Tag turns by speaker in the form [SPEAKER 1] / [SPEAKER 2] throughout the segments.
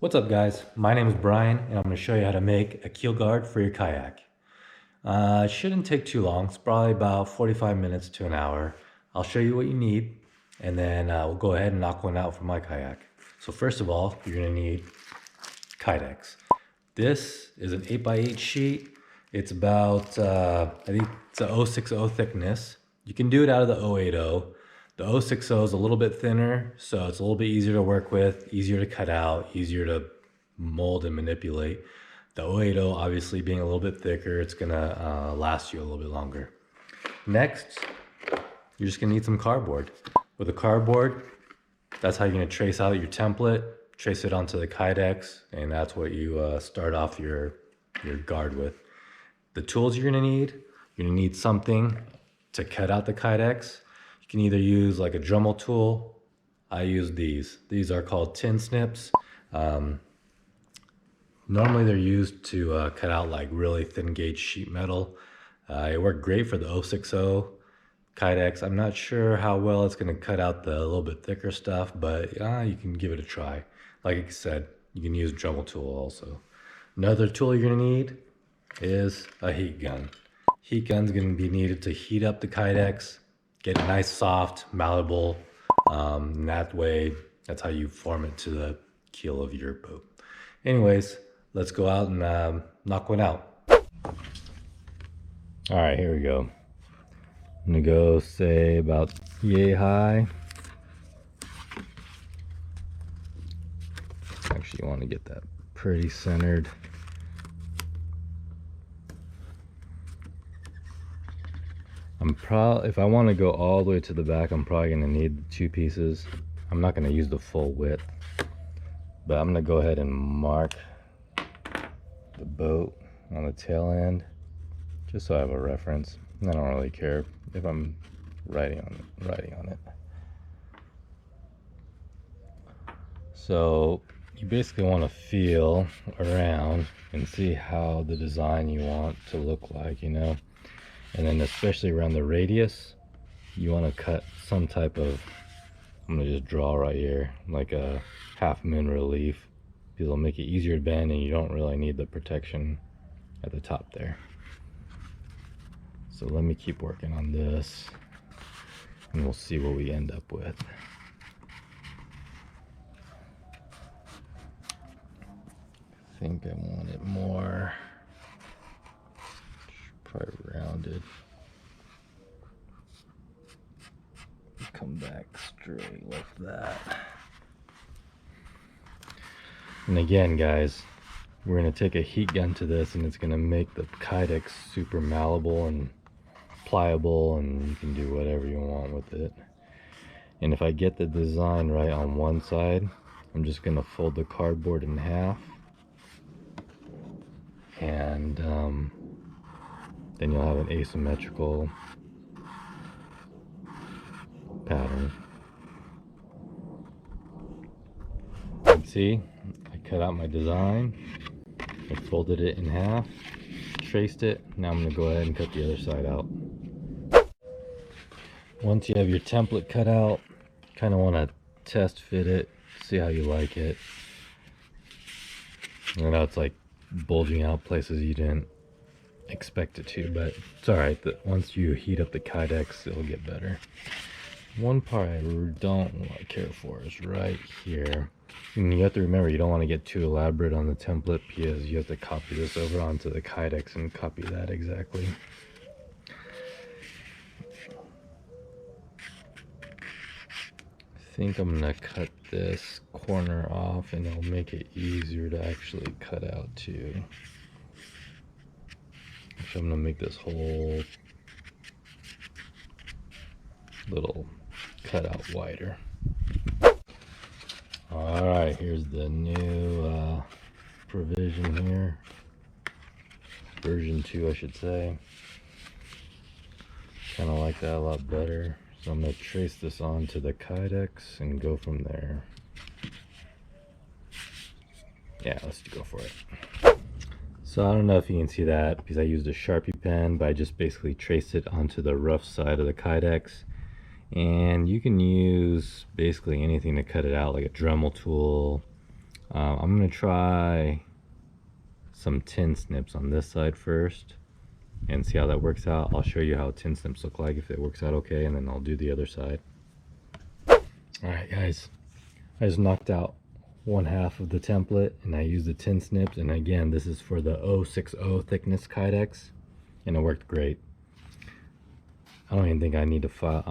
[SPEAKER 1] What's up guys, my name is Brian and I'm going to show you how to make a keel guard for your kayak. It shouldn't take too long, it's probably about 45 minutes to an hour. I'll show you what you need and then we'll go ahead and knock one out for my kayak. So first of all, you're going to need Kydex. This is an 8x8 sheet. It's about, I think it's a 060 thickness. You can do it out of the 080. The 060 is a little bit thinner, so it's a little bit easier to work with, easier to cut out, easier to mold and manipulate. The 080 obviously being a little bit thicker, it's gonna last you a little bit longer. Next, you're just gonna need some cardboard. With a cardboard, that's how you're gonna trace out your template, trace it onto the Kydex, and that's what you start off your guard with. The tools you're gonna need something to cut out the Kydex. You can either use like a Dremel tool. I use these. These are called tin snips. Normally they're used to cut out like really thin gauge sheet metal. It worked great for the 060 Kydex. I'm not sure how well it's gonna cut out the little bit thicker stuff, but you can give it a try. Like I said, you can use Dremel tool also. Another tool you're gonna need is a heat gun. Heat gun's gonna be needed to heat up the Kydex, get it nice, soft, malleable. And that way, that's how you form it to the keel of your boat. Anyways, let's go out and knock one out. All right, here we go. I'm gonna go say about yay high. Actually, you want to get that pretty centered. If I want to go all the way to the back, I'm probably going to need two pieces. I'm not going to use the full width, but I'm going to go ahead and mark the boat on the tail end just so I have a reference. I don't really care if I'm writing on it. So you basically want to feel around and see how the design you want to look like, you know. And then especially around the radius, you want to cut some type of, I'm going to just draw right here, like a half moon relief, because it'll make it easier to bend and you don't really need the protection at the top there. So let me keep working on this and we'll see what we end up with. I think I want it more probably rounded. Come back straight like that. And again, guys, we're going to take a heat gun to this and it's going to make the Kydex super malleable and pliable, and you can do whatever you want with it. And if I get the design right on one side, I'm just going to fold the cardboard in half, and then you'll have an asymmetrical pattern. See, I cut out my design, I folded it in half, traced it. Now I'm going to go ahead and cut the other side out. Once you have your template cut out, kind of want to test fit it, see how you like it. I know it's like bulging out places you didn't expect it to, but it's alright. Once you heat up the Kydex, it'll get better. One part I don't care for is right here. And you have to remember, you don't want to get too elaborate on the template because you have to copy this over onto the Kydex and copy that exactly. I think I'm gonna cut this corner off and it'll make it easier to actually cut out too. So I'm gonna make this whole little cutout wider. All right, here's the new provision here, version 2 I should say. Kind of like that a lot better. So I'm going to trace this onto the Kydex and go from there. Yeah, let's go for it. So I don't know if you can see that because I used a Sharpie pen, but I just basically traced it onto the rough side of the Kydex. And you can use basically anything to cut it out, like a Dremel tool, I'm gonna try some tin snips on this side first and see how that works out. I'll show you how tin snips look like if it works out okay, and then I'll do the other side. Alright guys, I just knocked out one half of the template and I used the tin snips, and again this is for the 060 thickness Kydex, and it worked great. I don't even think I need to file.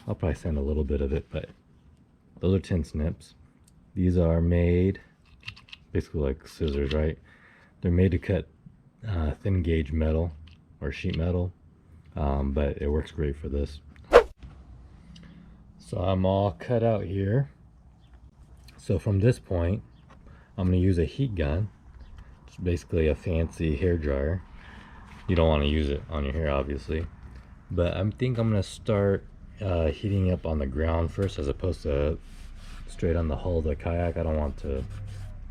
[SPEAKER 1] I'll probably sand a little bit of it, but those are tin snips. These are made basically like scissors, right? They're made to cut thin gauge metal or sheet metal, but it works great for this. So I'm all cut out here. So from this point, I'm going to use a heat gun. It's basically a fancy hair dryer. You don't want to use it on your hair, obviously. But I think I'm going to start heating up on the ground first, as opposed to straight on the hull of the kayak. I don't want to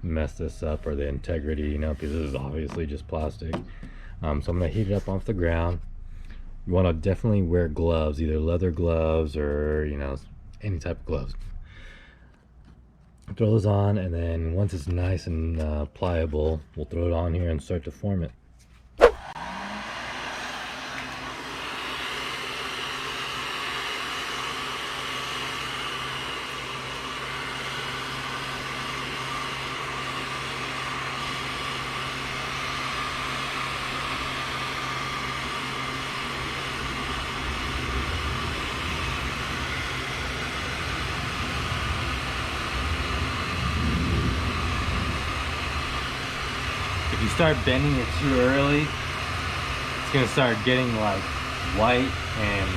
[SPEAKER 1] mess this up, or the integrity, you know, because this is obviously just plastic. So I'm going to heat it up off the ground. You want to definitely wear gloves, either leather gloves or, you know, any type of gloves. Throw those on, and then once it's nice and pliable, we'll throw it on here and start to form it. If you start bending it too early, it's gonna start getting like white and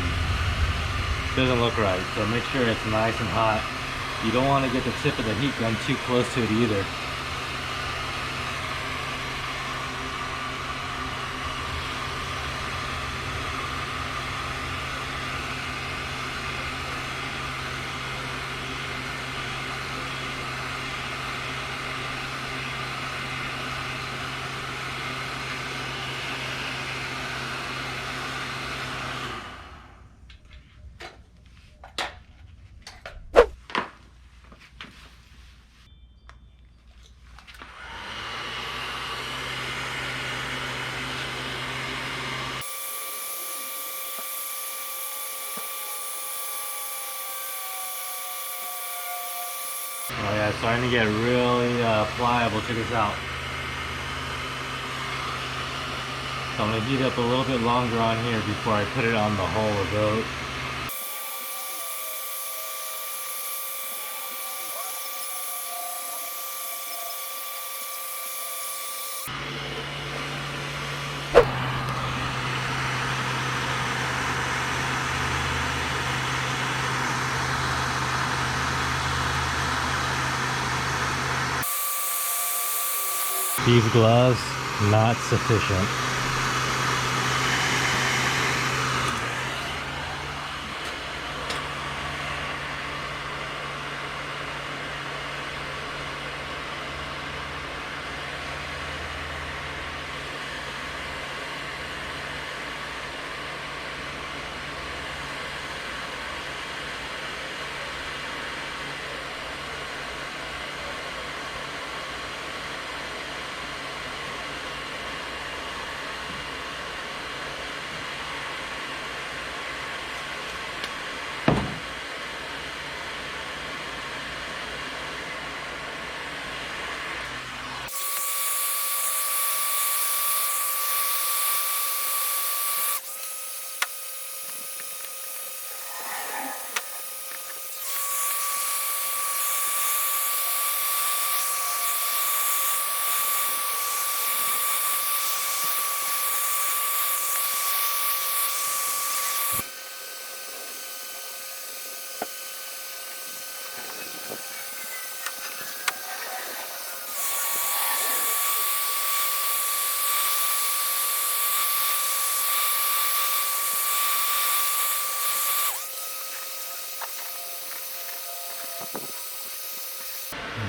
[SPEAKER 1] doesn't look right. So make sure it's nice and hot. You don't want to get the tip of the heat gun too close to it either. Oh yeah, it's starting to get really pliable. Check this out. So I'm going to heat up a little bit longer on here before I put it on the hull of the boat. These gloves, not sufficient.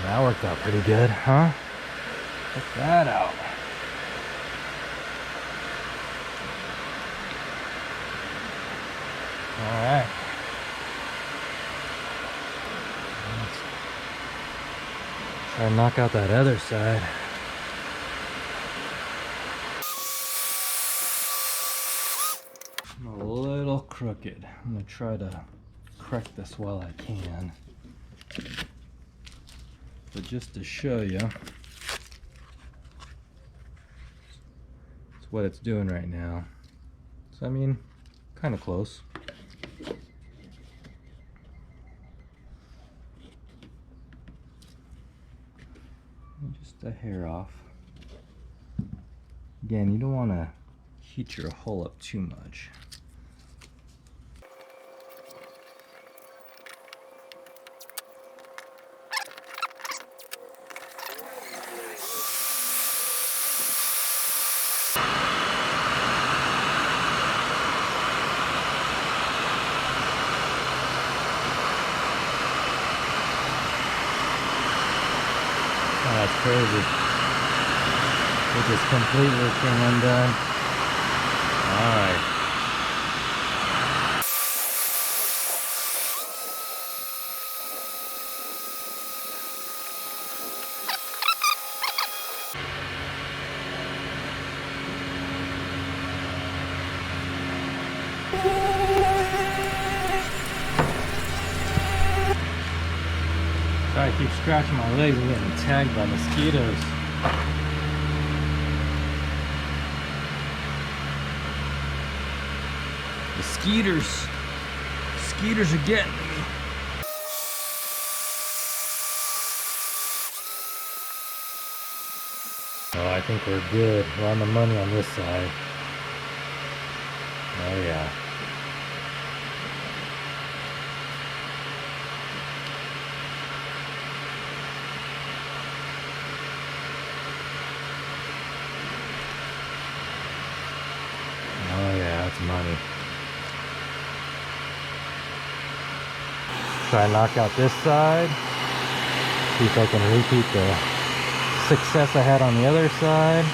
[SPEAKER 1] That worked out pretty good, huh? Check that out. Alright. Let's Try to knock out that other side. I'm a little crooked. I'm gonna try to correct this while I can. But just to show you, it's what it's doing right now. So I mean, kind of close. Just a hair off. Again, you don't want to heat your hull up too much. Oh, that's crazy. It just completely came undone. Alright. Sorry, I keep scratching my legs and getting tagged by mosquitoes. Mosquitoes are getting me. Oh, I think we're good. We're on the money on this side. Oh yeah. Oh yeah, that's money. Try and knock out this side. See if I can repeat the success I had on the other side.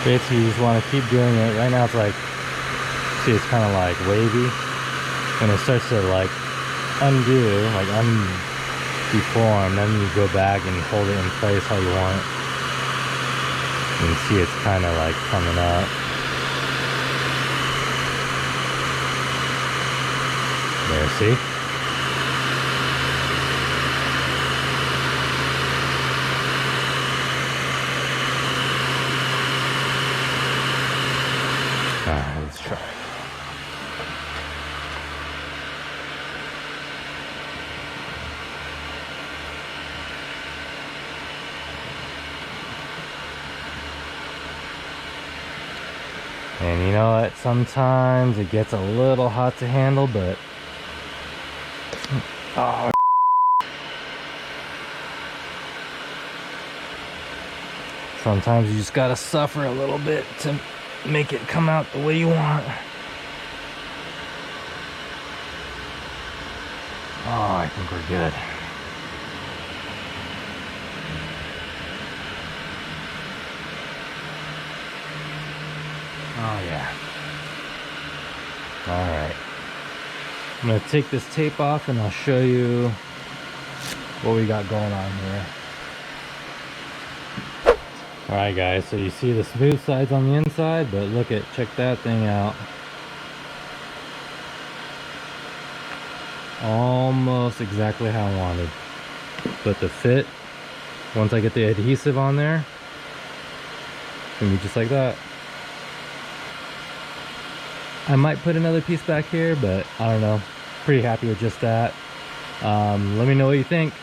[SPEAKER 1] Basically, you just want to keep doing it. Right now it's like, see, it's kind of like wavy. When it starts to like undo, like undeform, then you go back and hold it in place how you want. You can see it's kind of like coming up. There, see? Alright, let's try. And you know what? Sometimes it gets a little hot to handle, but oh. Sometimes you just gotta suffer a little bit to make it come out the way you want. Oh, I think we're good. Oh yeah. All right. I'm gonna take this tape off and I'll show you what we got going on here. All right, guys. So you see the smooth sides on the inside, but check that thing out. Almost exactly how I wanted. But the fit, once I get the adhesive on there, it's gonna be just like that. I might put another piece back here, but I don't know. Pretty happy with just that. Let me know what you think.